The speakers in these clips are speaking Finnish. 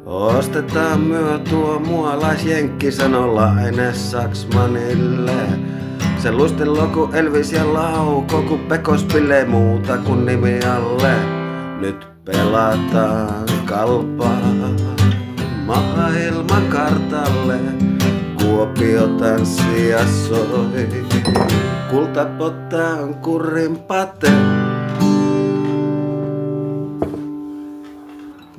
Ostetaan myö tuo mualaisjenkki, sanolla aine Saksmanille. Se luistelo ku Elvis ja Lauko, ku Pekos pilee muuta kuin nimi alle. Nyt pelataan kalpaa maailmankartalle. Kuopio tanssii ja soi, kultapotta on kurrin pate.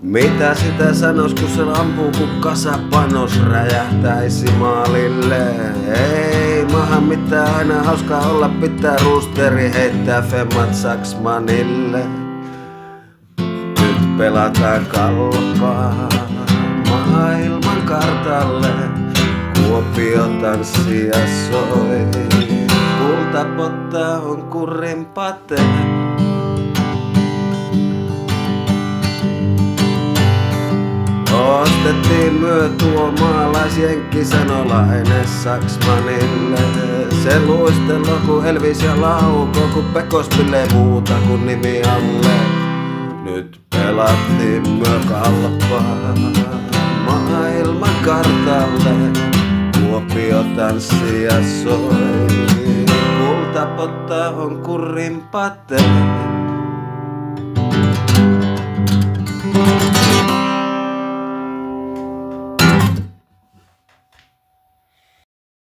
Mitä sitä sanois, kun se ampuu, kun kasapanos räjähtäisi maalille? Ei maha mitään, aina hauskaa olla, pitää roosteri heittää femmat Saksmanille. Nyt pelataan kalpaa maailman kartalle. Kuopio tanssii ja soi, kultapotta on kurrin pate. Ostettiin myö tuo maalaisjenkki, sanolainen Saksmanille. Se luistelo ku Elvis ja Lauko, ku Pekos pilee muuta kuin nimi alle. Nyt pelattiin myö kalpaa maailman kartalle. Kuopio tanssii ja soi, kultapotta on kurrin pate.